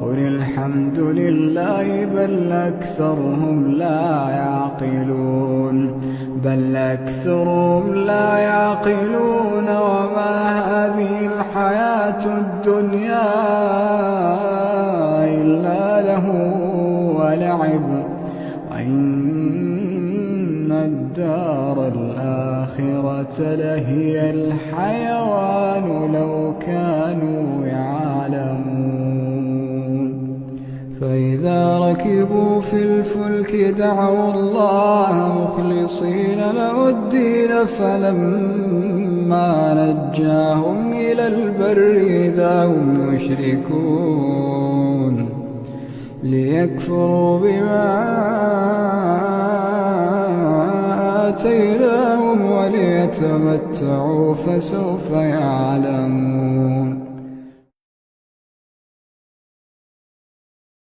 قل الحمد لله بل أكثرهم لا يعقلون وما هذه الحياة الدنيا إلا له ولعب وإن الدار الآخرة لهي الحيوان لو كانوا يعلمون فإذا ركبوا في الفلك دعوا الله مخلصين له الدين فلما نجاهم إلى البر إذا هم يشركون ليكفروا بما آتيناهم وليتمتعوا فسوف يعلمون.